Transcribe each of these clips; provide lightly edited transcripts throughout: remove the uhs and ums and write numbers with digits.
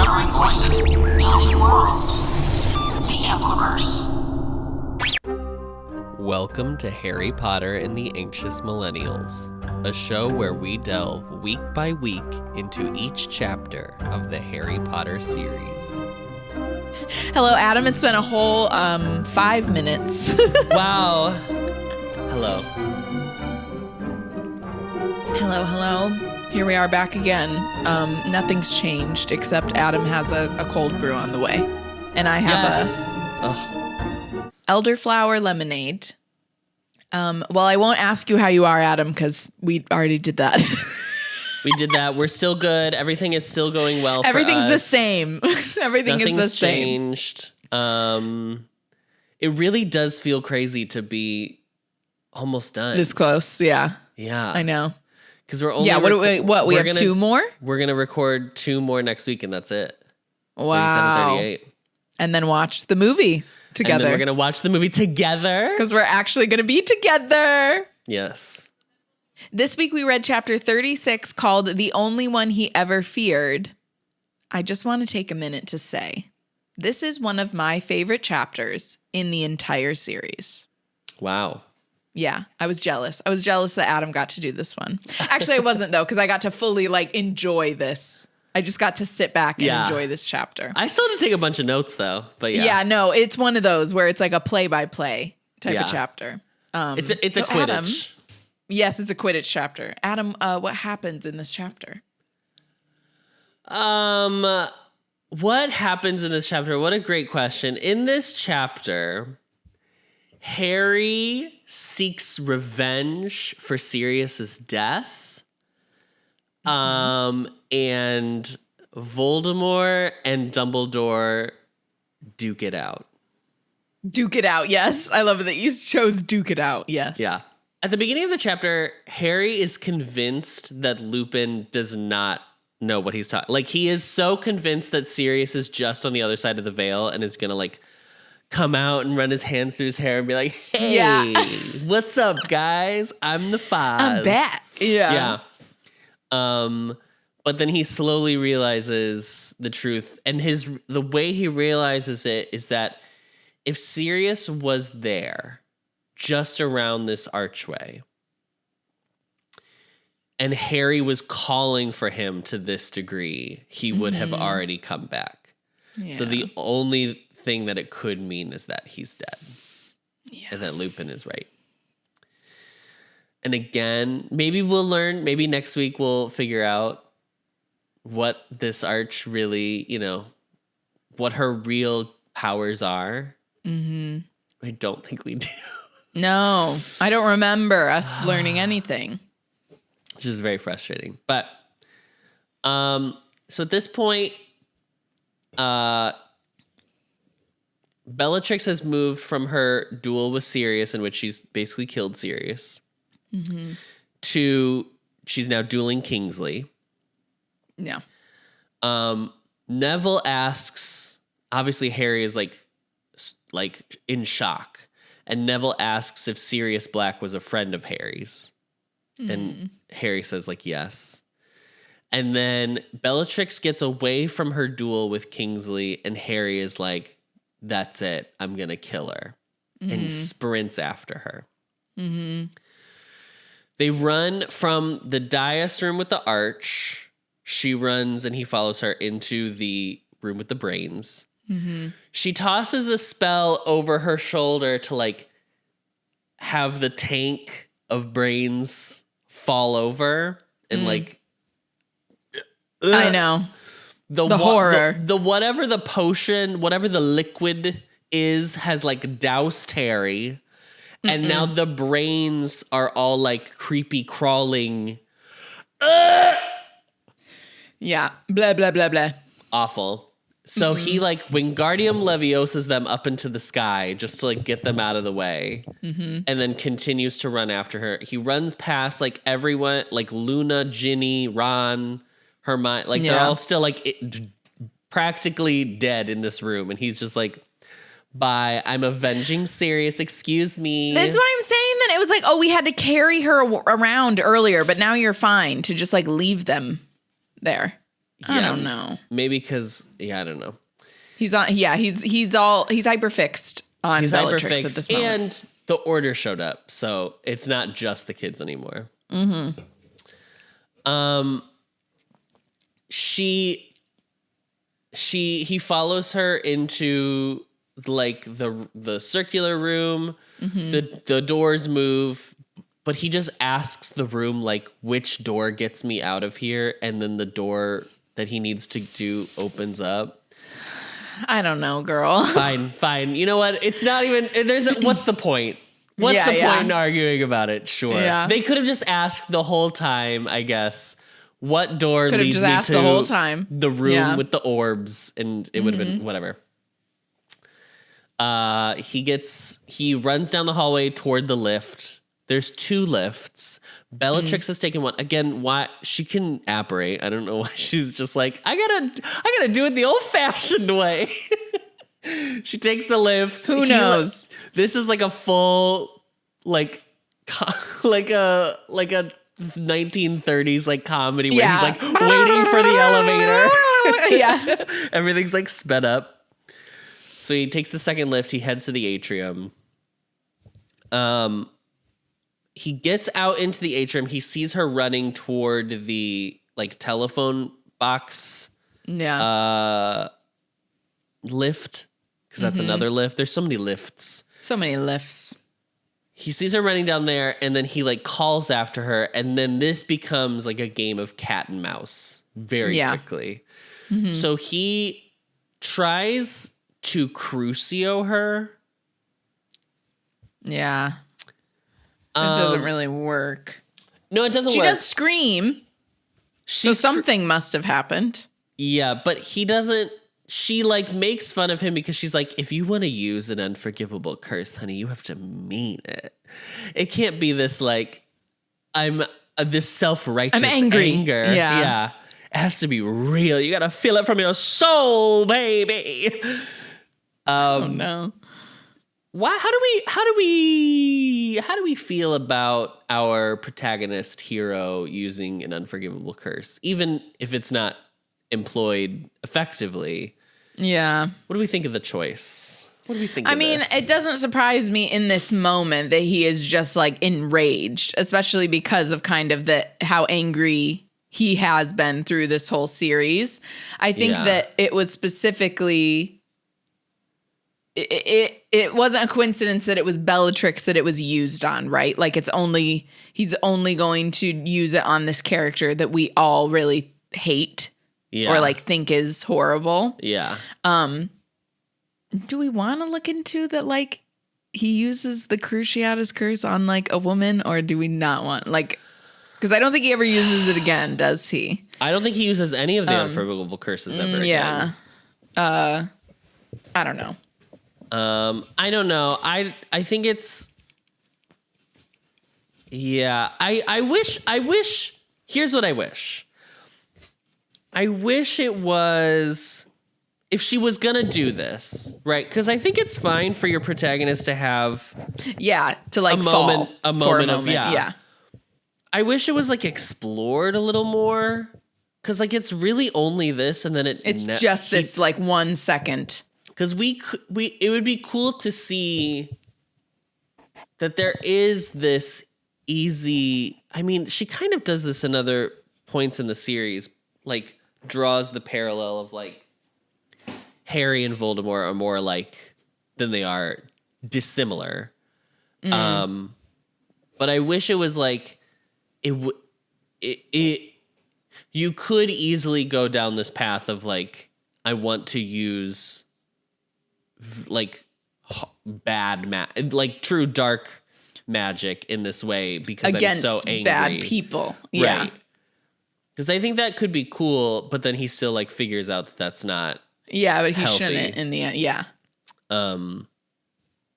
Discovering voices, building worlds. The Ampliverse. Welcome to Harry Potter and the Anxious Millennials, a show where we delve week by week into each chapter of the Harry Potter series. Hello, Adam. It's been a whole 5 minutes. Wow. Hello. Hello. Here we are back again. Nothing's changed except Adam has a cold brew on the way. And I have a elderflower lemonade. Well, I won't ask you how you are, Adam, because we already did that. We did that. We're still good. Everything is still going well for us. Everything's the same. Everything is the same. Nothing's changed. It really does feel crazy to be almost done. This close, yeah. Yeah. I know. Because we're only... Yeah, we have 2 more? We're going to record 2 more next week, and that's it. Wow. 37:38. And then watch the movie together. And then we're going to watch the movie together. Because we're actually going to be together. Yes. This week we read chapter 36 called The Only One He Ever Feared. I just want to take a minute to say, this is one of my favorite chapters in the entire series. Wow. Yeah, I was jealous. I was jealous that Adam got to do this one. Actually, I wasn't, though, because I got to fully, enjoy this. I just got to sit back and enjoy this chapter. I still had to take a bunch of notes, though, but yeah. Yeah, no, it's one of those where it's like a play-by-play type of chapter. It's a Quidditch. Adam, yes, it's a Quidditch chapter. Adam, what happens in this chapter? What happens in this chapter? What a great question. In this chapter, Harry seeks revenge for Sirius's death. And Voldemort and Dumbledore duke it out. Duke it out, yes. I love it that you chose duke it out, yes. Yeah. At the beginning of the chapter, Harry is convinced that Lupin does not know what he's talking. Like, he is so convinced that Sirius is just on the other side of the veil and is going to, come out and run his hands through his hair and be like, hey, what's up, guys? I'm the Foz. I'm back. Yeah. But then he slowly realizes the truth. And the way he realizes it is that if Sirius was there just around this archway and Harry was calling for him to this degree, he would have already come back. Yeah. So the only thing that it could mean is that he's dead. Yeah. And that Lupin is right. And again, maybe we'll learn, maybe next week we'll figure out what this arch really, what her real powers are. Mm-hmm. I don't think we do. No, I don't remember us learning anything. Which is very frustrating. But, so at this point, Bellatrix has moved from her duel with Sirius, in which she's basically killed Sirius, to she's now dueling Kingsley. Yeah. Neville asks, obviously Harry is like in shock, and Neville asks if Sirius Black was a friend of Harry's, and Harry says yes. And then Bellatrix gets away from her duel with Kingsley, and Harry is like, that's it, I'm gonna kill her, and sprints after her. They run from the dais room with the arch. She runs and he follows her into the room with the brains. She tosses a spell over her shoulder to have the tank of brains fall over and I know. The horror. The whatever the potion, whatever the liquid is, has doused Harry. And now the brains are all creepy crawling. Yeah. Blah, blah, blah, blah. Awful. So he Wingardium Leviosas them up into the sky just to get them out of the way. And then continues to run after her. He runs past everyone, Luna, Ginny, Ron, Hermione. They're all still practically dead in this room. And he's just bye, I'm avenging Sirius, excuse me. That's what I'm saying. Then it was we had to carry her around earlier, but now you're fine to just leave them there. I don't know. Maybe because, I don't know. He's hyperfixed on Bellatrix at this moment. And the order showed up, so it's not just the kids anymore. Mm-hmm. He follows her into like the circular room. Mm-hmm. The doors move, but he just asks the room like which door gets me out of here, and then the door that he needs to do opens up. I don't know, girl. Fine. You know what? It's not even. What's the point? What's the point in arguing about it? Sure. Yeah. They could have just asked the whole time, I guess. What door leads me to the whole time. The room with the orbs, and it would have been whatever. He runs down the hallway toward the lift. There's 2 lifts. Bellatrix has taken one. Again, why she can apparate. I don't know why she's just like, I gotta do it the old-fashioned way. She takes the lift. Who knows? This is like a full like a 1930s like comedy where he's like waiting for the elevator. Yeah. Everything's like sped up. So he takes the second lift, he heads to the atrium. He gets out into the atrium, he sees her running toward the like telephone box lift. Because that's another lift. There's so many lifts. So many lifts. He sees her running down there, and then he like calls after her, and then this becomes like a game of cat and mouse very quickly. Mm-hmm. So he tries to Crucio her. Yeah. It doesn't really work. No, it doesn't work. She does scream. So something must have happened. Yeah, but he doesn't. She like makes fun of him because she's like, if you want to use an unforgivable curse, honey, you have to mean it. It can't be this like, this self-righteous anger. Yeah. It has to be real. You got to feel it from your soul, baby. Oh no. Why? How do we feel about our protagonist hero using an unforgivable curse, even if it's not employed effectively? Yeah. What do we think of the choice? What do we think? I mean, it doesn't surprise me in this moment that he is just like enraged, especially because of kind of how angry he has been through this whole series. I think that it was specifically. It wasn't a coincidence that it was Bellatrix that it was used on, right? Like he's only going to use it on this character that we all really hate or like think is horrible. Yeah. Do we want to look into that? Like he uses the Cruciatus curse on like a woman, or do we not want because I don't think he ever uses it again, does he? I don't think he uses any of the unforgivable curses ever again. I don't know. I don't know. I think it's. Yeah. I wish. Here's what I wish. I wish it was. If she was gonna do this, right? Because I think it's fine for your protagonist to have. Yeah, to like a moment of. I wish it was like explored a little more. Because like it's really only this, and then it's just this like 1 second. Because it would be cool to see that there is this easy. I mean, she kind of does this in other points in the series, like draws the parallel of like Harry and Voldemort are more like than they are dissimilar. But I wish it was like you could easily go down this path of like, I want to use like bad like true dark magic in this way because against I'm so angry. Bad people. Yeah. Right. Because I think that could be cool, but then he still like figures out that that's not but he healthy. shouldn't in the end. Yeah.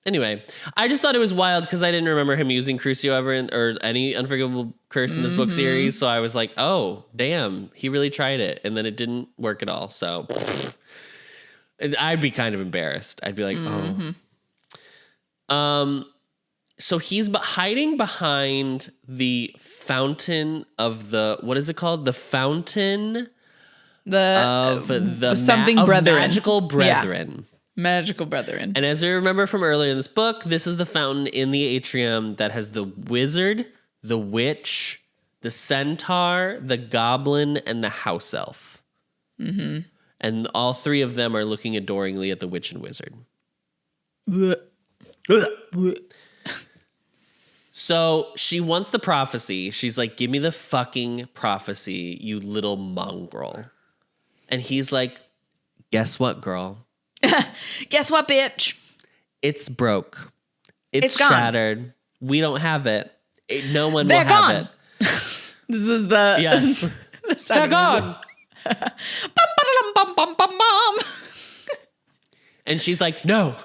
Anyway, I just thought it was wild because I didn't remember him using Crucio ever or any unforgivable curse in this book series. So I was like, oh, damn, he really tried it. And then it didn't work at all. So I'd be kind of embarrassed. I'd be like, oh. So he's hiding behind the fountain of what is it called? The fountain the something brethren. magical brethren. Yeah. Magical brethren. And as we remember from earlier in this book, this is the fountain in the atrium that has the wizard, the witch, the centaur, the goblin, and the house elf. Mm-hmm. And all three of them are looking adoringly at the witch and wizard. So she wants the prophecy. She's like, give me the fucking prophecy, you little mongrel. And he's like, guess what, girl? Guess what, bitch? It's broke. It's gone. shattered. We don't have it. No one They're will have gone. it. This is the... Yes. They're gone. Bum, bum, bum, bum. And she's like, no,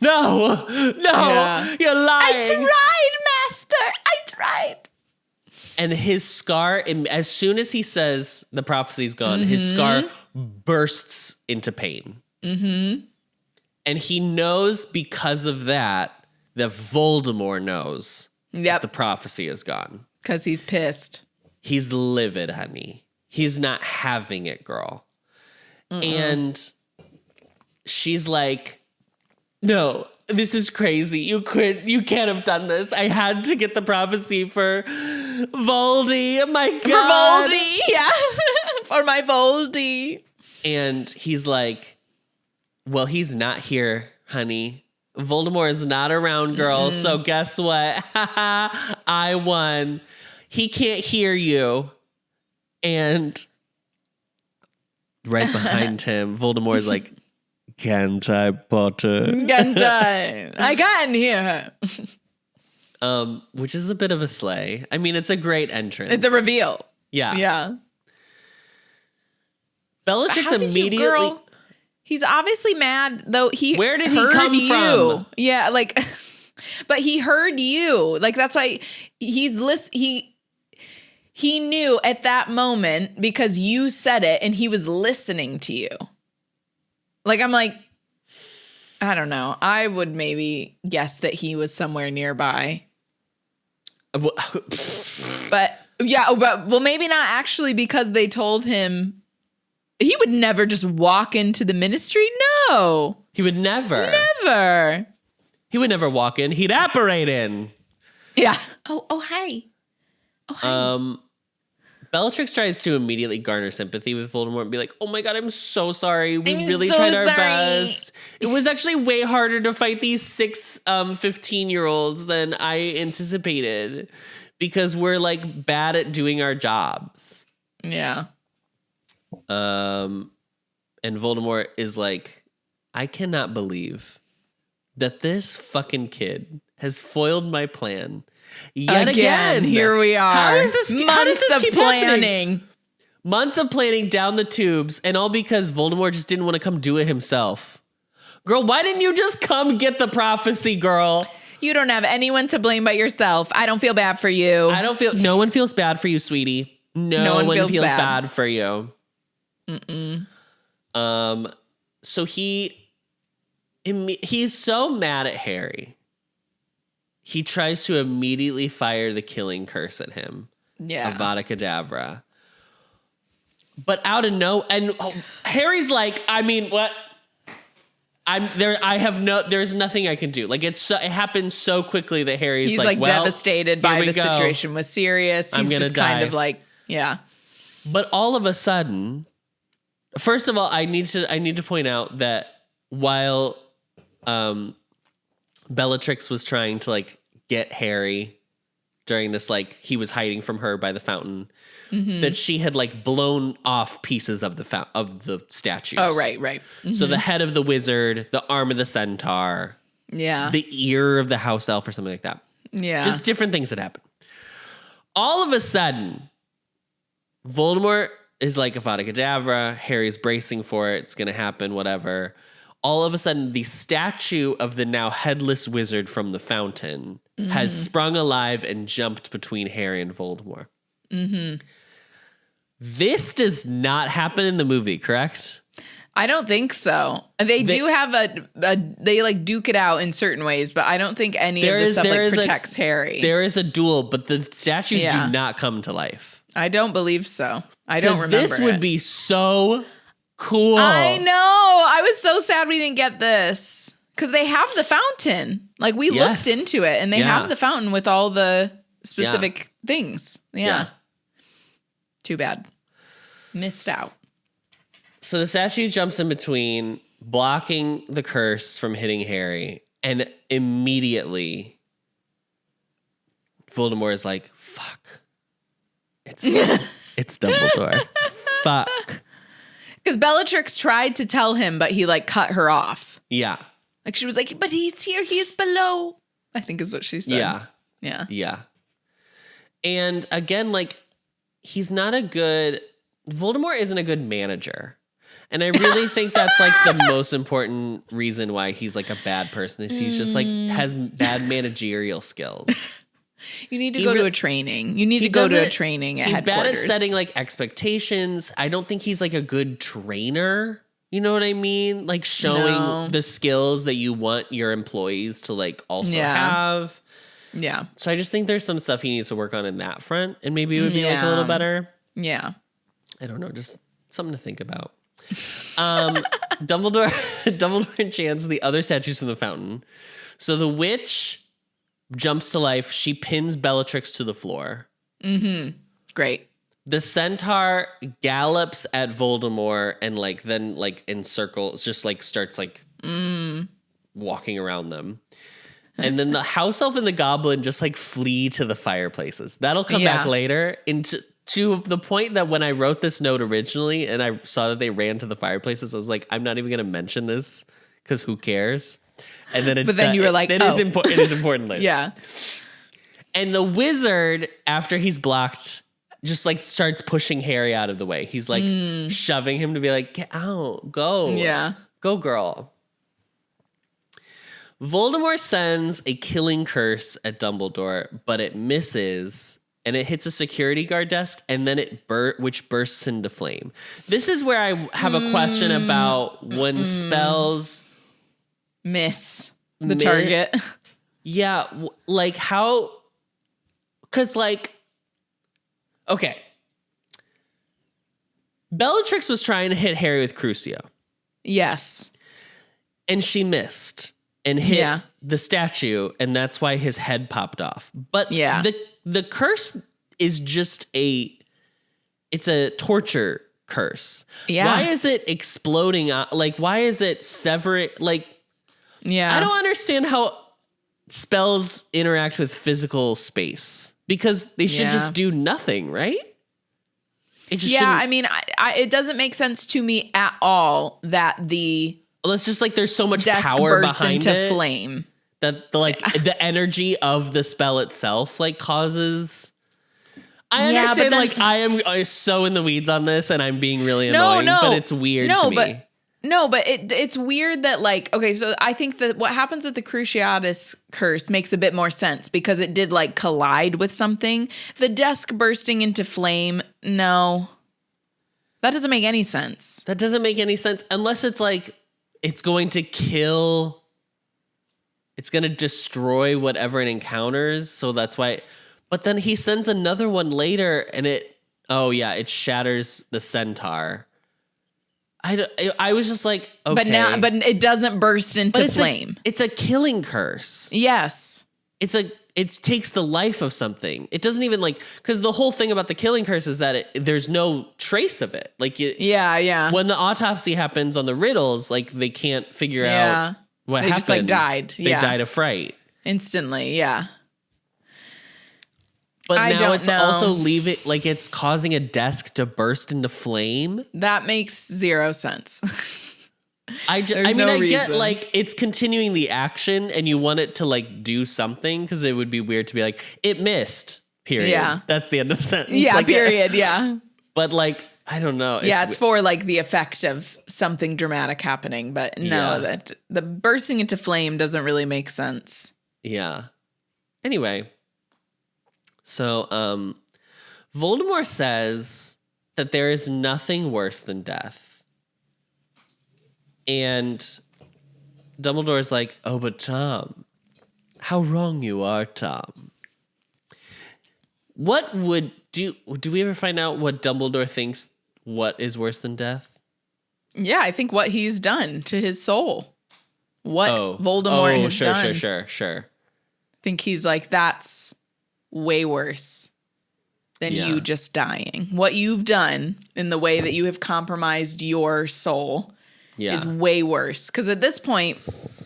yeah. You're lying. I tried, master. I tried. And his scar, as soon as he says the prophecy's gone, his scar bursts into pain. Mm-hmm. And he knows because of that Voldemort knows that the prophecy is gone. Because he's pissed. He's livid, honey. He's not having it, girl. And she's like, no, this is crazy. You can't have done this. I had to get the prophecy for Voldy. My God. For Voldy, yeah. For my Voldy. And he's like, well, he's not here, honey. Voldemort is not around, girl. So guess what? I won. He can't hear you. And right behind him, Voldemort's like, can't I, Potter? Can't I can hear her. Which is a bit of a slay. I mean, it's a great entrance. It's a reveal. Yeah. Yeah. Bellatrix immediately... Girl, he's obviously mad, though. Where did he heard come you. from? Yeah, like... But he heard you. Like, that's why he knew at that moment because you said it and he was listening to you. Like, I'm like, I don't know. I would maybe guess that he was somewhere nearby. But maybe not actually because they told him he would never just walk into the ministry. No. He would never. Never. He would never walk in. He'd apparate in. Yeah. Oh, hi. Oh, hi. Bellatrix tries to immediately garner sympathy with Voldemort and be like, oh my God, I'm so sorry. We really so tried our sorry. best. It was actually way harder to fight these 6 15-year-olds than I anticipated because we're like bad at doing our jobs. Yeah. And Voldemort is like, I cannot believe that this fucking kid has foiled my plan. Yet again, here we are. How does this keep planning. Happening? Months of planning down the tubes, and all because Voldemort just didn't want to come do it himself. Girl, why didn't you just come get the prophecy, girl? You don't have anyone to blame but yourself. I don't feel bad for you. No one feels bad for you, sweetie. No one feels bad for you. So he's so mad at Harry. He tries to immediately fire the killing curse at him. Yeah. Avada Kedavra. But out of Harry's like, I mean, what? There's nothing I can do. Like it happens so quickly that he's like well, devastated by the situation was serious. He's just kind of like, yeah. But all of a sudden, first of all, I need to point out that while Bellatrix was trying to like get Harry during this, like he was hiding from her by the fountain, that she had like blown off pieces of the statues. Oh, right. Mm-hmm. So the head of the wizard, the arm of the centaur, the ear of the house elf, or something like that. Yeah, just different things that happen. All of a sudden, Voldemort is like Avada Kedavra. Harry's bracing for it. It's gonna happen. Whatever. All of a sudden, the statue of the now headless wizard from the fountain has sprung alive and jumped between Harry and Voldemort. Mm-hmm. This does not happen in the movie, correct? I don't think so. They do have they like duke it out in certain ways, but I don't think any of this stuff like protects Harry. There is a duel, but the statues do not come to life. I don't believe so. I don't remember this would be so cool. I know. I was so sad we didn't get this. Because they have the fountain. Like, we looked into it, and they have the fountain with all the specific things. Yeah. Too bad. Missed out. So the statue jumps in between, blocking the curse from hitting Harry, and immediately Voldemort is like, fuck. It's Dumbledore. Fuck. Because Bellatrix tried to tell him, but he, like, cut her off. Yeah. Like, she was like, but he's here, he is below. I think is what she said. Yeah. Yeah. Yeah. And again, like, Voldemort isn't a good manager. And I really think that's, like, the most important reason why he's, like, a bad person is he's just, like, has bad managerial skills. You need to go to a training. You need to go to a training at headquarters. He's bad at setting, like, expectations. I don't think he's, like, a good trainer. You know what I mean? Like, showing the skills that you want your employees to, like, also have. Yeah. So I just think there's some stuff he needs to work on in that front, and maybe it would be, like, a little better. Yeah. I don't know. Just something to think about. Dumbledore enchants the other statues from the fountain. So the witch jumps to life. She pins Bellatrix to the floor. Mm-hmm. Great. The centaur gallops at Voldemort and, like, then, like, in circles, just, like, starts, like, walking around them. And then the house elf and the goblin just, like, flee to the fireplaces. That'll come back later. To the point that when I wrote this note originally and I saw that they ran to the fireplaces, I was like, I'm not even going to mention this because who cares? And then you were like, it is important later. Yeah. And the wizard, after he's blocked, just, like, starts pushing Harry out of the way. He's, like, shoving him to be like, get out, go. Yeah. Go, girl. Voldemort sends a killing curse at Dumbledore, but it misses, and it hits a security guard desk, and then which bursts into flame. This is where I have a question about when spells miss the target. Yeah, like, how... Because, like... Okay. Bellatrix was trying to hit Harry with Crucio. Yes. And she missed and hit the statue, and that's why his head popped off. But the curse is just it's a torture curse. Yeah. Why is it exploding? Like, why is it severing? Like, I don't understand how spells interact with physical space. Because they should just do nothing, right? I mean, it doesn't make sense to me at all that it's just like there's so much desk power bursts behind into it flame. That the energy of the spell itself, like, causes. I understand, but like, I am so in the weeds on this, and I'm being really annoying, but it's weird to me. But it's weird that, like, okay, so I think that what happens with the Cruciatus curse makes a bit more sense because it did, like, collide with something. The desk bursting into flame, no. That doesn't make any sense. That doesn't make any sense unless it's, like, it's going to kill, it's going to destroy whatever it encounters, so that's why. But then he sends another one later, and it shatters the centaur. I was just like, okay. But it doesn't burst into flame. It's a killing curse. Yes. It takes the life of something. It doesn't even, like, because the whole thing about the killing curse is that there's no trace of it. Like, when the autopsy happens on the Riddles, like, they can't figure out what happened. They just, like, died. They died of fright. Instantly, yeah. But now it's also like, it's causing a desk to burst into flame. That makes zero sense. I get, like, it's continuing the action and you want it to, like, do something because it would be weird to be like, it missed, period. Yeah. That's the end of the sentence. Yeah, like, period, yeah. But, like, I don't know. It's for, like, the effect of something dramatic happening. But no, that the bursting into flame doesn't really make sense. Yeah. Anyway. So, Voldemort says that there is nothing worse than death. And Dumbledore's like, oh, but Tom, how wrong you are, Tom. What would Do we ever find out what Dumbledore thinks what is worse than death? Yeah, I think what he's done to his soul. What Voldemort has done. Sure. I think he's like, that's way worse than you just dying. What you've done in the way that you have compromised your soul is way worse. Because at this point,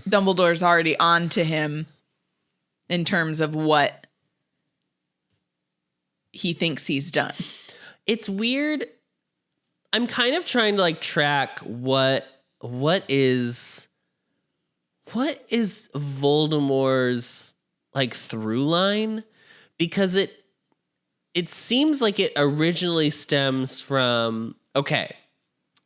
Dumbledore's already on to him in terms of what he thinks he's done. It's weird. I'm kind of trying to like track what is Voldemort's like through line, because it seems like it originally stems from, okay,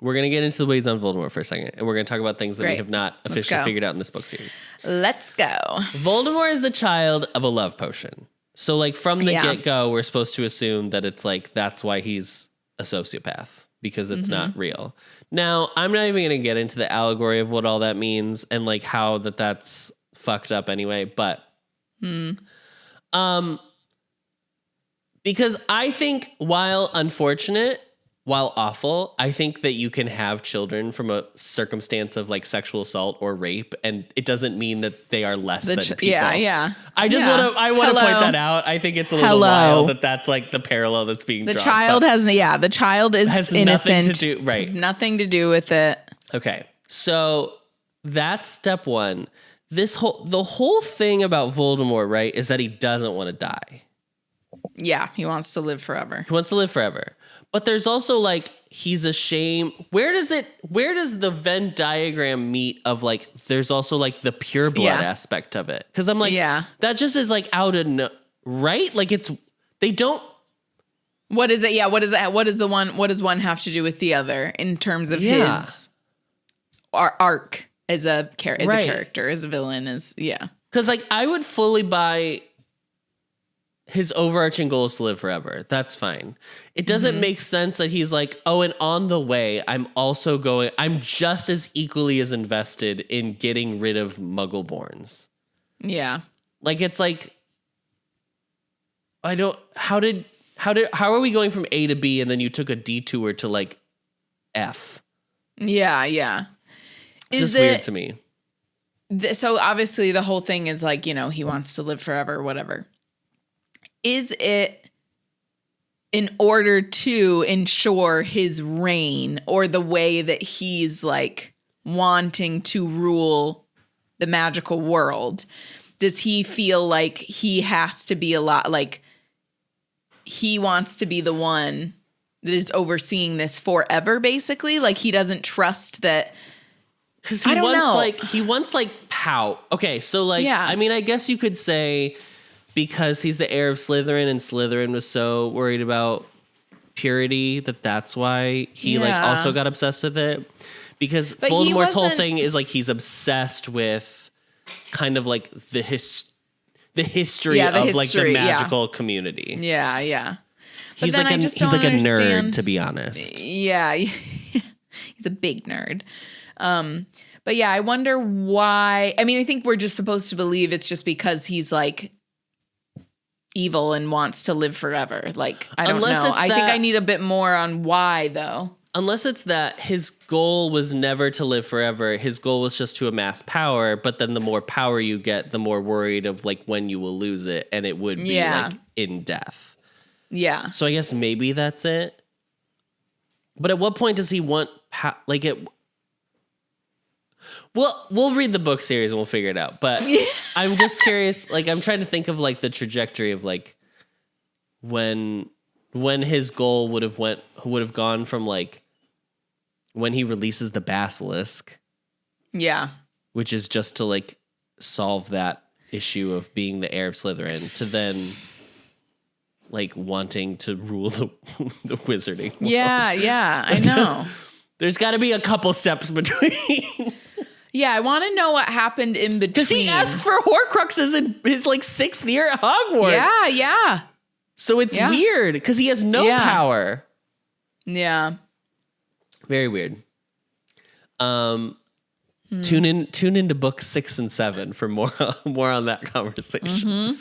we're going to get into the ways on Voldemort for a second, and we're going to talk about things that we have not officially figured out in this book series. Let's go. Voldemort is the child of a love potion. So like from the get-go, we're supposed to assume that it's like, that's why he's a sociopath, because it's not real. Now, I'm not even going to get into the allegory of what all that means and like how that's fucked up anyway, but because I think while unfortunate, while awful, I think that you can have children from a circumstance of like sexual assault or rape, and it doesn't mean that they are less than people. Yeah. I just want to point that out. I think it's a little wild that that's like the parallel that's being drawn. The child the child is innocent. Nothing to do with it. Okay. So that's step one. The whole thing about Voldemort, right, is that he doesn't want to die. Yeah, he wants to live forever. He wants to live forever. But there's also like, he's ashamed. Where does the Venn diagram meet of like, there's also like the pure blood aspect of it? Because I'm like, that just is like out of right? Like they don't. What is it? Yeah. What is it? What does one have to do with the other in terms of his arc as a character, as a villain, Because like, I would fully buy his overarching goal is to live forever. That's fine. It doesn't make sense that he's like, oh, and on the way, I'm just as equally as invested in getting rid of Muggleborns. Yeah. Like, it's like, how are we going from A to B and then you took a detour to like F? Yeah. It's just weird to me. So obviously the whole thing is like, he wants to live forever or whatever. Is it in order to ensure his reign or the way that he's like wanting to rule the magical world? Does he feel like he has to be he wants to be the one that is overseeing this forever, basically? Like he doesn't trust that. Because he wants power. Okay, so like, I mean, I guess you could say, because he's the heir of Slytherin and Slytherin was so worried about purity that's why he like also got obsessed with it. Because Voldemort's whole thing is like he's obsessed with kind of like the history of like the magical community. Yeah. He's like a nerd, to be honest. Yeah. He's a big nerd. But yeah, I wonder why. I mean, I think we're just supposed to believe it's just because he's like evil and wants to live forever. Like, I don't know. I think I need a bit more on why, though. Unless it's that his goal was never to live forever. His goal was just to amass power. But then the more power you get, the more worried of like when you will lose it. And it would be like in death. Yeah. So I guess maybe that's it. But at what point does he want like it? Well, we'll read the book series and we'll figure it out. But I'm just curious. Like, I'm trying to think of like the trajectory of like when his goal would have gone from like when he releases the basilisk. Yeah. Which is just to like solve that issue of being the heir of Slytherin, to then like wanting to rule the wizarding world. Yeah, I know. There's got to be a couple steps between. Yeah, I want to know what happened in between. Because he asked for Horcruxes in his like 6th year at Hogwarts. Yeah. So it's weird because he has no power. Yeah. Very weird. Tune into book 6 and 7 for more on that conversation.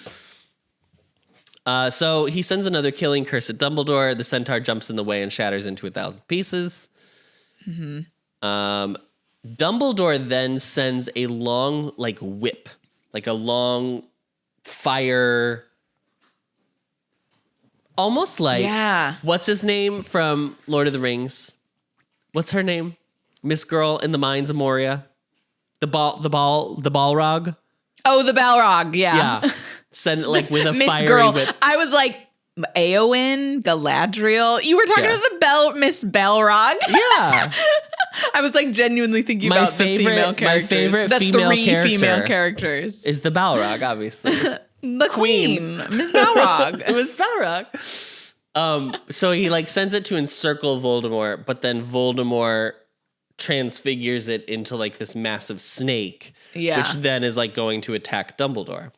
So he sends another killing curse at Dumbledore. The centaur jumps in the way and shatters into 1,000 pieces. Dumbledore then sends a long, whip, a long fire, almost what's his name from Lord of the Rings? What's her name? Miss Girl in the Mines of Moria. The Balrog. Oh, the Balrog. Yeah. Send it with a Miss fiery Girl. whip. I was like, Eowyn, Galadriel. You were talking about Miss Balrog. Yeah. I was genuinely thinking about the female characters. My favorite the female three character female characters is the Balrog, obviously. The Queen, Miss Balrog. Miss Balrog. So he sends it to encircle Voldemort, but then Voldemort transfigures it into this massive snake, which then is going to attack Dumbledore.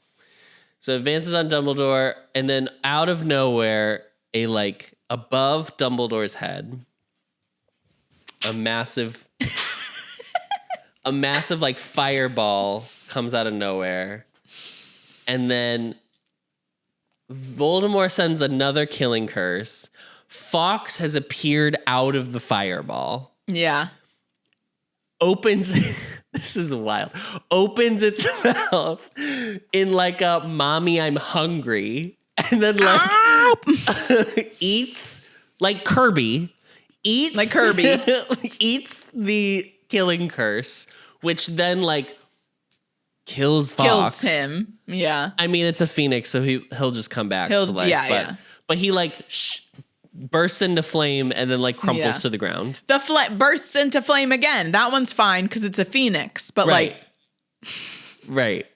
So it advances on Dumbledore, and then out of nowhere, above Dumbledore's head, a massive fireball comes out of nowhere. And then Voldemort sends another killing curse. Fawkes has appeared out of the fireball. Yeah. Opens, this is wild, opens its mouth in a mommy, I'm hungry. And then eats Kirby. Eats the killing curse, which then kills Fawkes. Kills him. Yeah. I mean, it's a phoenix, so he'll just come back to life. Yeah, but he bursts into flame and then crumples to the ground. The bursts into flame again. That one's fine because it's a phoenix. But right.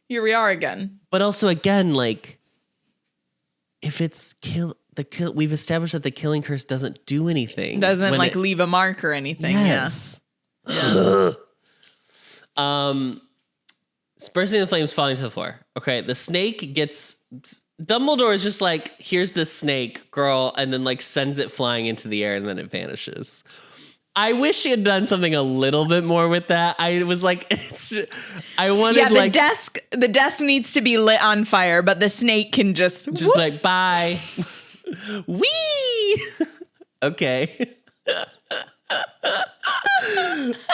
Here we are again. But also again, if it's we've established that the killing curse doesn't do anything. Doesn't leave a mark or anything. Yes. Yeah. Bursting the flames, falling to the floor. Okay, the snake gets... Dumbledore is just here's this snake, girl, and then sends it flying into the air and then it vanishes. I wish he had done something a little bit more with that. I was I wanted the desk needs to be lit on fire, but the snake can just bye. Wee. Okay.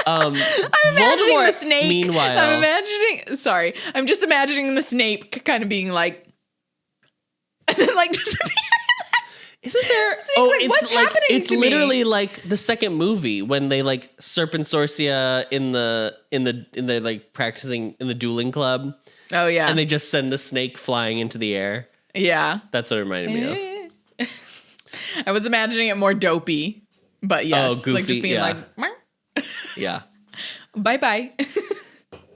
I'm imagining Voldemort, the snake. Meanwhile, I'm just imagining the snake kind of being and then disappearing. Isn't there? What's happening it's to literally me? The second movie when they Serp and Sorcia in the practicing in the dueling club. Oh yeah, and they just send the snake flying into the air. Yeah, that's what it reminded me of. I was imagining it more dopey, but yes, goofy, just being yeah, bye bye,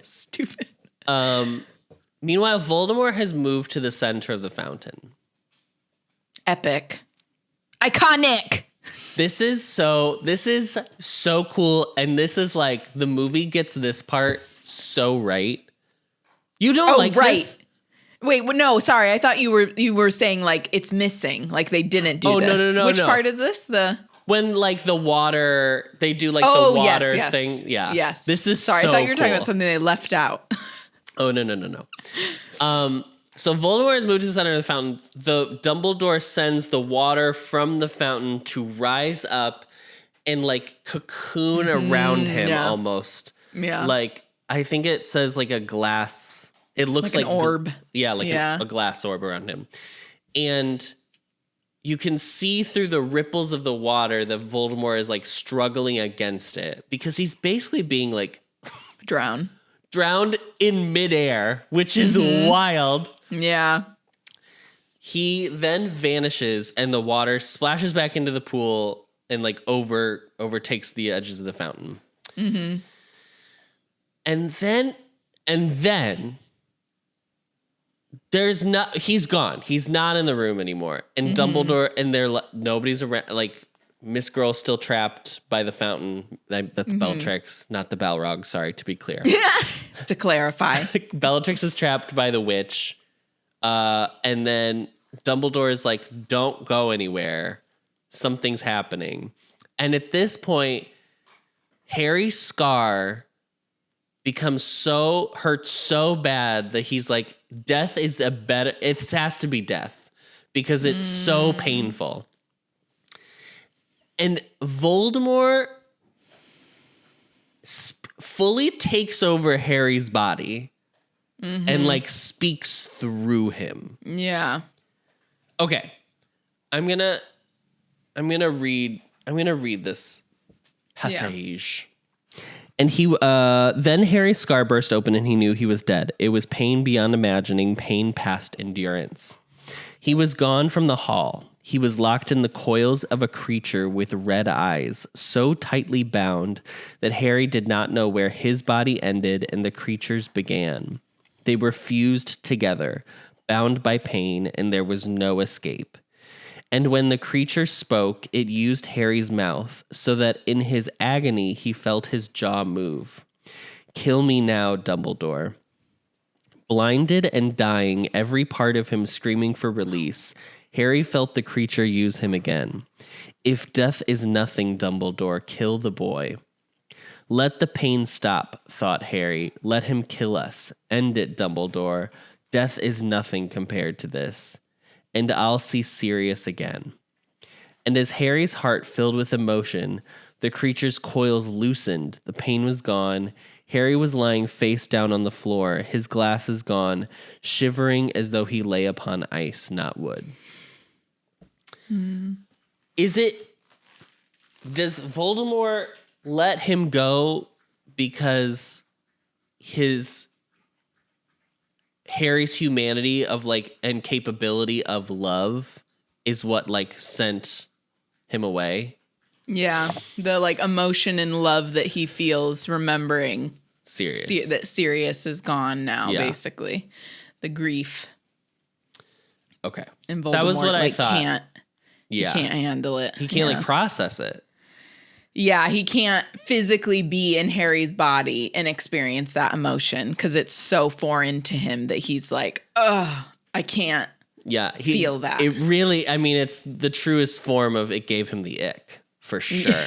stupid. Meanwhile, Voldemort has moved to the center of the fountain. Epic. Iconic. This is so cool. And this is the movie gets this part so right. You don't this? Wait, no, sorry. I thought you were saying it's missing. They didn't do this. No. Which part is this? When the water, they do the water thing. Yeah. Yes. This is sorry. So I thought you were talking cool. about something they left out. Oh, no. So Voldemort has moved to the center of the fountain. The Dumbledore sends the water from the fountain to rise up and cocoon around him almost. Yeah. I think it says a glass. It looks an orb. A glass orb around him. And you can see through the ripples of the water that Voldemort is struggling against it because he's basically being drowned in midair, which is wild. Yeah. He then vanishes and the water splashes back into the pool and overtakes the edges of the fountain. Mm-hmm. And then he's gone. He's not in the room anymore. And Dumbledore and nobody's around. Miss Girl's still trapped by the fountain. That's Bellatrix, not the Balrog. Sorry, to be clear. To clarify. Bellatrix is trapped by the witch. And then Dumbledore is don't go anywhere. Something's happening. And at this point, Harry's scar becomes so hurt so bad that he's like, death is a better, it has to be death because it's so painful. And Voldemort fully takes over Harry's body and like speaks through him. Yeah. Okay. I'm gonna read this passage. Yeah. And then Harry's scar burst open and he knew he was dead. It was pain beyond imagining, pain past endurance. He was gone from the hall. He was locked in the coils of a creature with red eyes, so tightly bound that Harry did not know where his body ended and the creature's began. They were fused together, bound by pain, and there was no escape. And when the creature spoke, it used Harry's mouth, so that in his agony he felt his jaw move. "Kill me now, Dumbledore." Blinded and dying, every part of him screaming for release, Harry felt the creature use him again. "If death is nothing, Dumbledore, kill the boy." "Let the pain stop," thought Harry. "Let him kill us. End it, Dumbledore. Death is nothing compared to this. And I'll see Sirius again." And as Harry's heart filled with emotion, the creature's coils loosened, the pain was gone. Harry was lying face down on the floor, his glasses gone, shivering as though he lay upon ice, not wood. Does Voldemort let him go because Harry's humanity of like and capability of love is what like sent him away? Yeah, the like emotion and love that he feels remembering Sirius. that Sirius is gone now, Yeah. basically. The grief. Okay. And Voldemort That was what I thought. He can't handle it. He can't like process it. Yeah, he can't physically be in Harry's body and experience that emotion because it's so foreign to him that he's like, ugh, I can't feel that. It really, I mean, it's the truest form of it gave him the ick, for sure.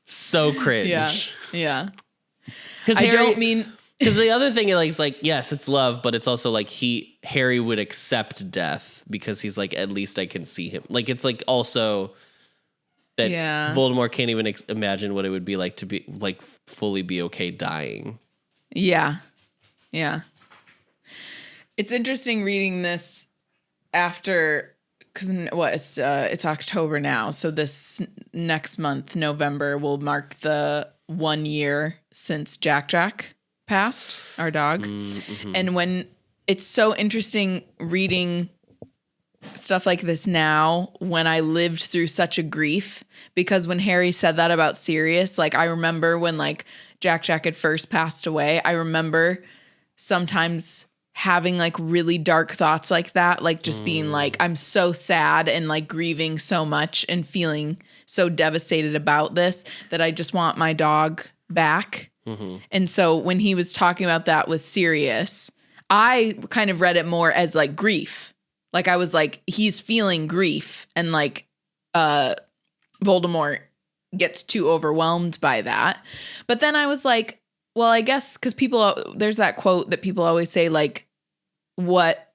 So cringe. Yeah. Because the other thing is like, yes, it's love, but it's also like Harry would accept death because he's like, at least I can see him. Like, it's like also that Voldemort can't even imagine what it would be like to be like fully be okay dying. Yeah. It's interesting reading this after, because it's October now, so this next month, November, will mark the 1 year since Jack passed, our dog. Mm-hmm. And when it's so interesting reading stuff like this now when I lived through such a grief, because when Harry said that about Sirius, like I remember when like Jack had first passed away, I remember sometimes having like really dark thoughts like that, like just being like, I'm so sad and like grieving so much and feeling so devastated about this that I just want my dog back. Mm-hmm. And so when he was talking about that with Sirius, I kind of read it more as like grief. Like I was like, he's feeling grief and like Voldemort gets too overwhelmed by that. But then I was like, well, I guess because there's that quote that people always say, like, what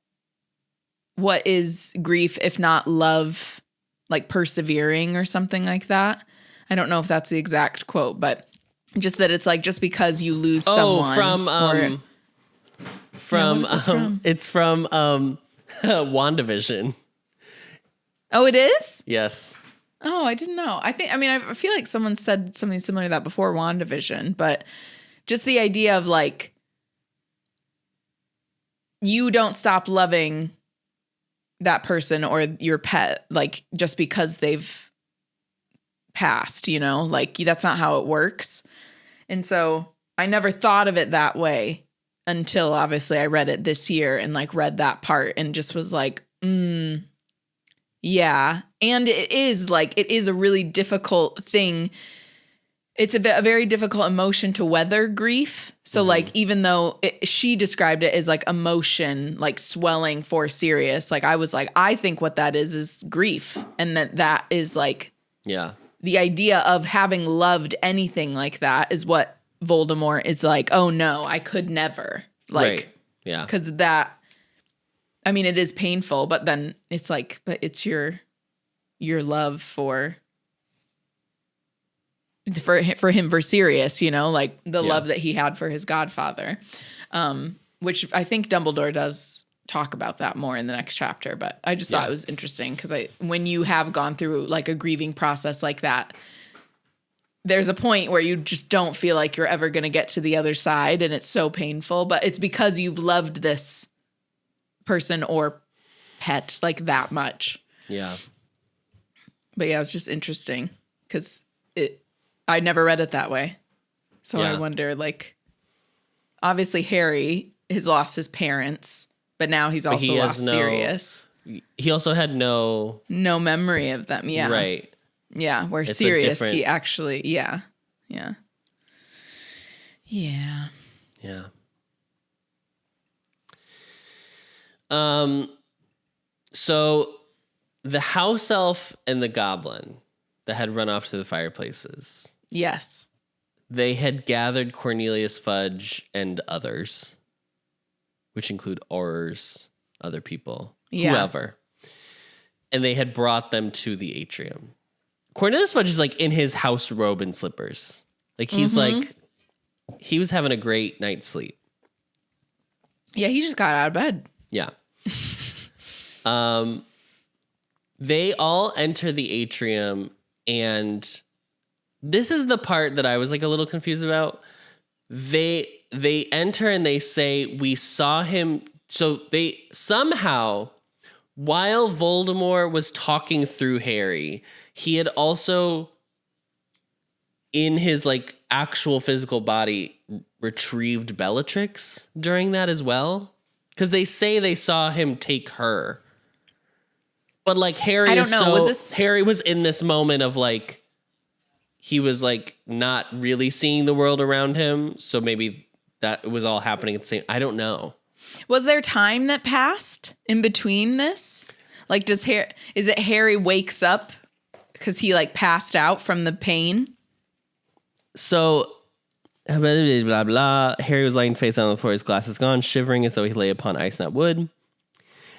is grief if not love, like persevering or something like that? I don't know if that's the exact quote, but just that it's like just because you lose someone. It's from WandaVision. Oh, it is? Yes. Oh, I didn't know. I feel like someone said something similar to that before WandaVision, but just the idea of like, you don't stop loving that person or your pet, like just because they've passed, you know, like that's not how it works. And so I never thought of it that way until obviously I read it this year and like read that part and just was like, yeah. And it is a really difficult thing. It's a very difficult emotion to weather, grief. So like, even though she described it as like emotion, like swelling for Sirius, like I was like, I think what that is grief. And that is like, yeah, the idea of having loved anything like that is what Voldemort is like, oh no, I could never. Like, right. Yeah. Because that, I mean, it is painful, but then it's like, but it's your love for him for Sirius, you know, like the love that he had for his godfather, which I think Dumbledore does talk about that more in the next chapter. But I just thought it was interesting because when you have gone through like a grieving process like that, there's a point where you just don't feel like you're ever going to get to the other side, and it's so painful, but it's because you've loved this person or pet like that much. Yeah. But yeah, it's just interesting because I never read it that way. So I wonder, like, obviously Harry has lost his parents, but now he's also lost Sirius. He also had no memory of them. Yeah. Right. Yeah. Where It's Sirius, he actually, yeah. So the house elf and the goblin that had run off to the fireplaces. Yes. They had gathered Cornelius Fudge and others, which include Aurors, other people, whoever. And they had brought them to the atrium. Cornelius Fudge is like in his house robe and slippers. Like he's like, he was having a great night's sleep. Yeah, he just got out of bed. Yeah. They all enter the atrium, and this is the part that I was like a little confused about. They enter and they say, we saw him. So they somehow, while Voldemort was talking through Harry, he had also, in his like actual physical body, retrieved Bellatrix during that as well. Because they say they saw him take her. But like Harry, I don't know. Harry was in this moment of like, he was like not really seeing the world around him. So maybe that was all happening at the same. I don't know. Was there time that passed in between this? Like, is it Harry wakes up because he like passed out from the pain? So, blah, blah, blah. Harry was lying face down on the floor, his glasses gone, shivering as though he lay upon ice, not wood.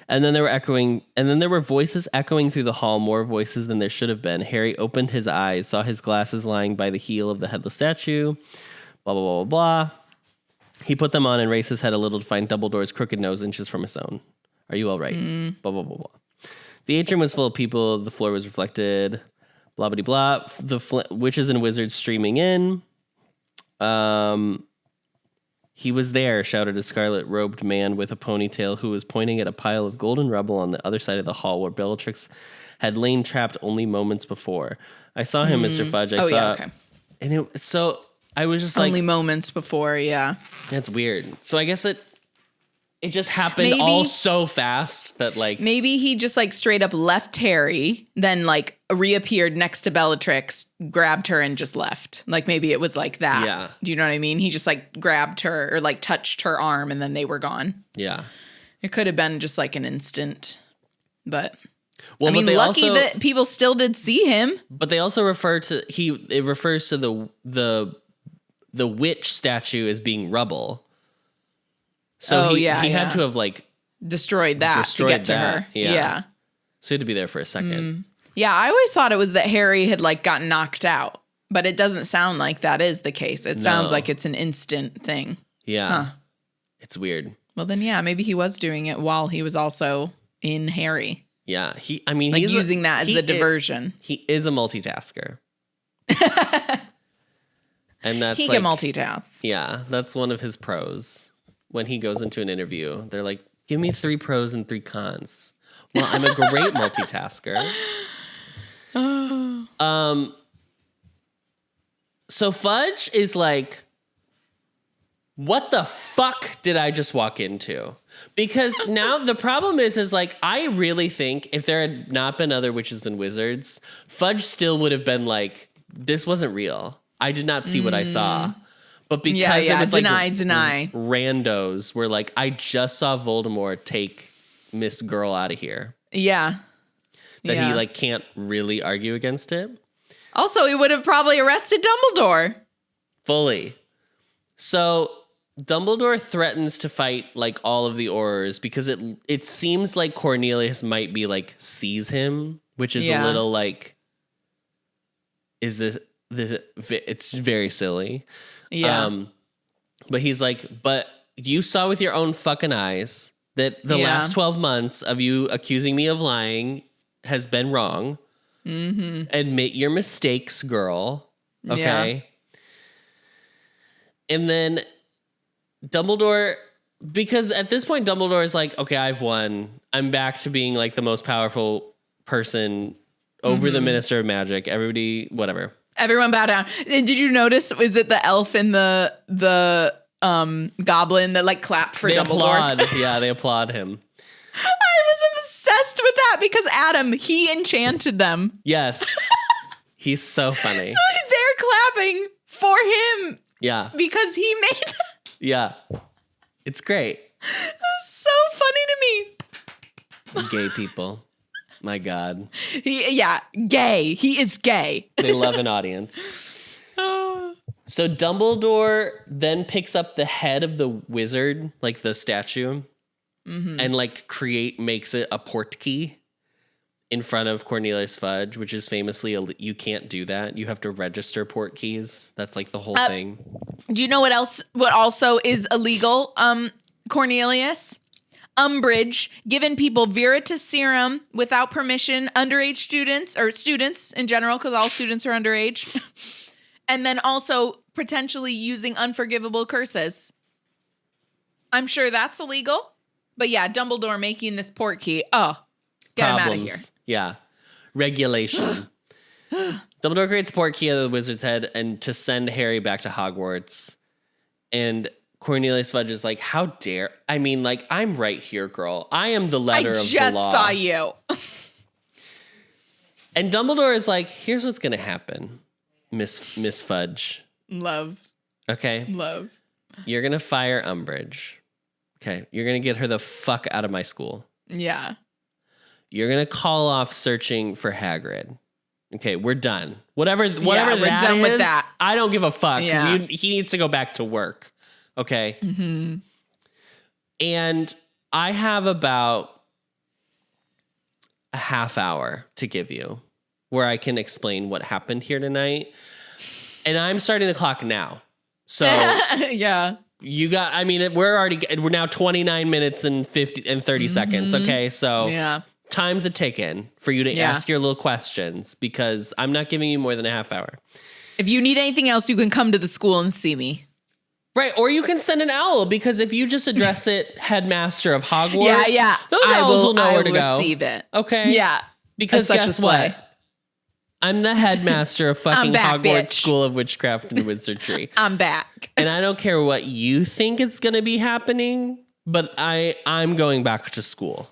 And then there were voices echoing through the hall, more voices than there should have been. Harry opened his eyes, saw his glasses lying by the heel of the headless statue. Blah, blah, blah, blah, blah. He put them on and raised his head a little to find Dumbledore's crooked nose inches from his own. Are you all right? Blah, blah, blah, blah. The atrium was full of people. The floor was reflected. Blah, blah, blah. The witches and wizards streaming in. He was there, shouted a scarlet-robed man with a ponytail who was pointing at a pile of golden rubble on the other side of the hall where Bellatrix had lain trapped only moments before. I saw him, Mr. Fudge. And so I was just like... Only moments before, yeah. That's weird. So I guess it just happened all so fast that like... Maybe he just like straight up left Harry, then like reappeared next to Bellatrix, grabbed her and just left. Like maybe it was like that. Yeah. Do you know what I mean? He just like grabbed her or like touched her arm and then they were gone. Yeah. It could have been just like an instant, but... Well, I mean, lucky that people still did see him. But they also refer to... It refers to the witch statue as being rubble. So he had to have like destroyed that to get to her. Yeah. So he had to be there for a second. Yeah, I always thought it was that Harry had like gotten knocked out, but it doesn't sound like that is the case. It sounds like it's an instant thing. Yeah. Huh. It's weird. Well then maybe he was doing it while he was also in Harry. Yeah. He's using that as the diversion. He is a multitasker. And that's he can multitask. Yeah, that's one of his pros. When he goes into an interview, they're like, give me 3 pros and 3 cons. Well, I'm a great multitasker. So Fudge is like, what the fuck did I just walk into? Because now the problem is like, I really think if there had not been other witches and wizards, Fudge still would have been like, this wasn't real. I did not see what I saw. But because it was deny. Randos were like, I just saw Voldemort take Miss Girl out of here. Yeah. That he like can't really argue against it. Also, he would have probably arrested Dumbledore. Fully. So Dumbledore threatens to fight like all of the Aurors because it seems like Cornelius might be like sees him, which is a little like, is this it's very silly. Yeah. But he's like, but you saw with your own fucking eyes that the last 12 months of you accusing me of lying has been wrong. Mm-hmm. Admit your mistakes, girl. Okay. Yeah. And then Dumbledore, because at this point, Dumbledore is like, okay, I've won. I'm back to being like the most powerful person over the Minister of Magic. Everybody, whatever. Everyone bow down. Did you notice, is it the elf and the goblin that like clapped for Dumbledore? Applaud. Yeah, they applaud him. I was obsessed with that because Adam, he enchanted them. Yes. He's so funny. So they're clapping for him. Yeah. Because he made Yeah. It's great. It was so funny to me. Gay people. My God. Gay. He is gay. They love an audience. So Dumbledore then picks up the head of the wizard, like the statue, and like makes it a portkey in front of Cornelius Fudge, which is famously, you can't do that. You have to register portkeys. That's like the whole thing. Do you know what also is illegal, Cornelius? Umbridge, giving people Veritas serum without permission, underage students, or students in general, because all students are underage. And then also potentially using unforgivable curses. I'm sure that's illegal. But yeah, Dumbledore making this portkey. Oh, get him out of here. Yeah. Regulation. Dumbledore creates portkey out of the wizard's head and to send Harry back to Hogwarts. And Cornelius Fudge is like, how dare... I mean, like, I'm right here, girl. I am the letter of the law. I just saw you. And Dumbledore is like, here's what's going to happen, Miss Fudge. Love. Okay? Love. You're going to fire Umbridge. Okay? You're going to get her the fuck out of my school. Yeah. You're going to call off searching for Hagrid. Okay, we're done. Whatever we're done with that. I don't give a fuck. Yeah. He needs to go back to work. Okay? Mm-hmm. And I have about a half hour to give you where I can explain what happened here tonight. And I'm starting the clock now. So yeah. We're now 29 minutes and 30 seconds. Okay. So yeah. Time's a ticking for you to ask your little questions because I'm not giving you more than a half hour. If you need anything else, you can come to the school and see me. Right, or you can send an owl because if you just address it, headmaster of Hogwarts, those owls will know where to go. I will receive it. Okay? Yeah. Because guess what? I'm the headmaster of fucking back, Hogwarts bitch. School of Witchcraft and Wizardry. I'm back. And I don't care what you think is going to be happening, but I'm going back to school.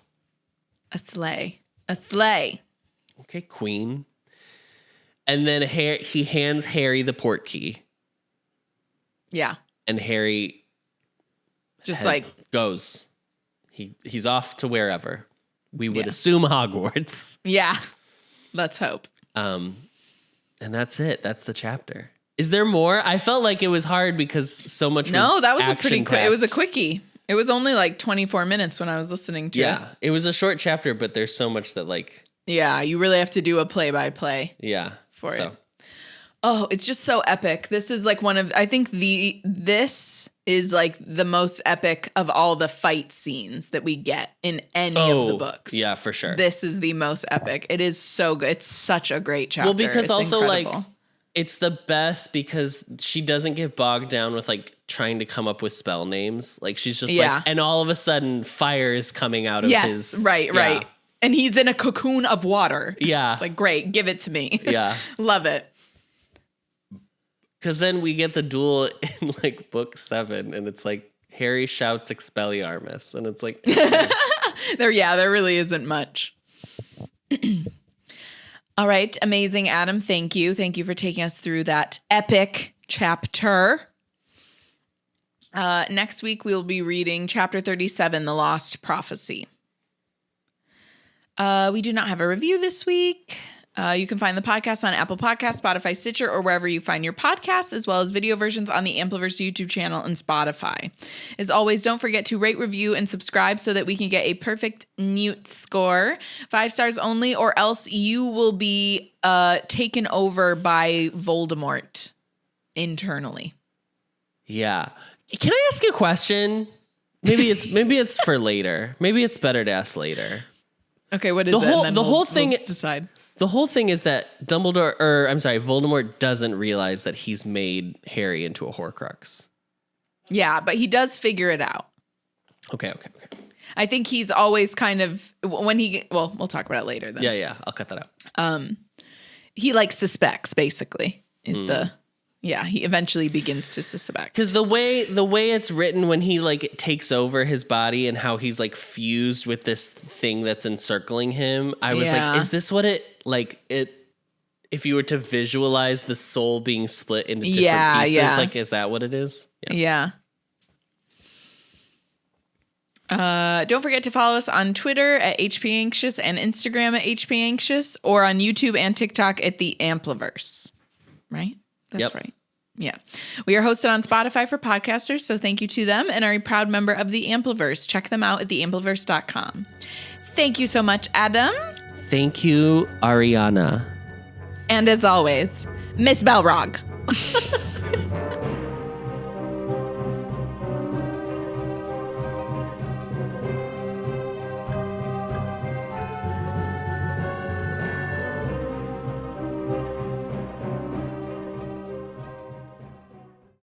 A sleigh. A sleigh. Okay, queen. And then he hands Harry the portkey. Yeah. And Harry just goes. He's off to wherever. We would assume Hogwarts. Yeah. Let's hope. And that's it. That's the chapter. Is there more? I felt like it was hard because so much was that was a pretty quick. packed. It was a quickie. It was only like 24 minutes when I was listening to it. Yeah. It was a short chapter, but there's so much that yeah, you really have to do a play-by-play. Yeah. For it. Oh, it's just so epic. This is like this is like the most epic of all the fight scenes that we get in any of the books. Yeah, for sure. This is the most epic. It is so good. It's such a great chapter. Well, because it's also incredible. it's the best because she doesn't get bogged down with trying to come up with spell names. Like she's just and all of a sudden fire is coming out of his. Yes, right. And he's in a cocoon of water. Yeah. It's like, great, give it to me. Yeah. Love it. Because then we get the duel in book 7 and it's like Harry shouts Expelliarmus and it's like there really isn't much. All right, amazing, Adam. Thank you for taking us through that epic chapter. Next week we'll be reading chapter 37, The Lost Prophecy. We do not have a review this week. You can find the podcast on Apple Podcasts, Spotify, Stitcher, or wherever you find your podcasts, as well as video versions on the Ampliverse YouTube channel and Spotify. As always, don't forget to rate, review, and subscribe so that we can get a perfect Newt score. 5 stars only, or else you will be taken over by Voldemort internally. Yeah. Can I ask a question? Maybe it's for later. Maybe it's better to ask later. Okay, what is it? The whole thing. We'll decide. The whole thing is that Voldemort doesn't realize that he's made Harry into a Horcrux. Yeah, but he does figure it out. Okay. I think he's always kind of we'll talk about it later then. Yeah, I'll cut that out. He like suspects basically he eventually begins to suspect. Because the way it's written when he like takes over his body and how he's like fused with this thing that's encircling him, I was like, is this what it if you were to visualize the soul being split into different pieces, like is that what it is? Yeah. Don't forget to follow us on Twitter at HPAnxious and Instagram at HPAnxious, or on YouTube and TikTok at the Ampliverse. Right? That's right. Yeah. We are hosted on Spotify for podcasters, so thank you to them, and are a proud member of the Ampliverse. Check them out at theampliverse.com. Thank you so much, Adam. Thank you, Ariana. And as always, Miss Belrog.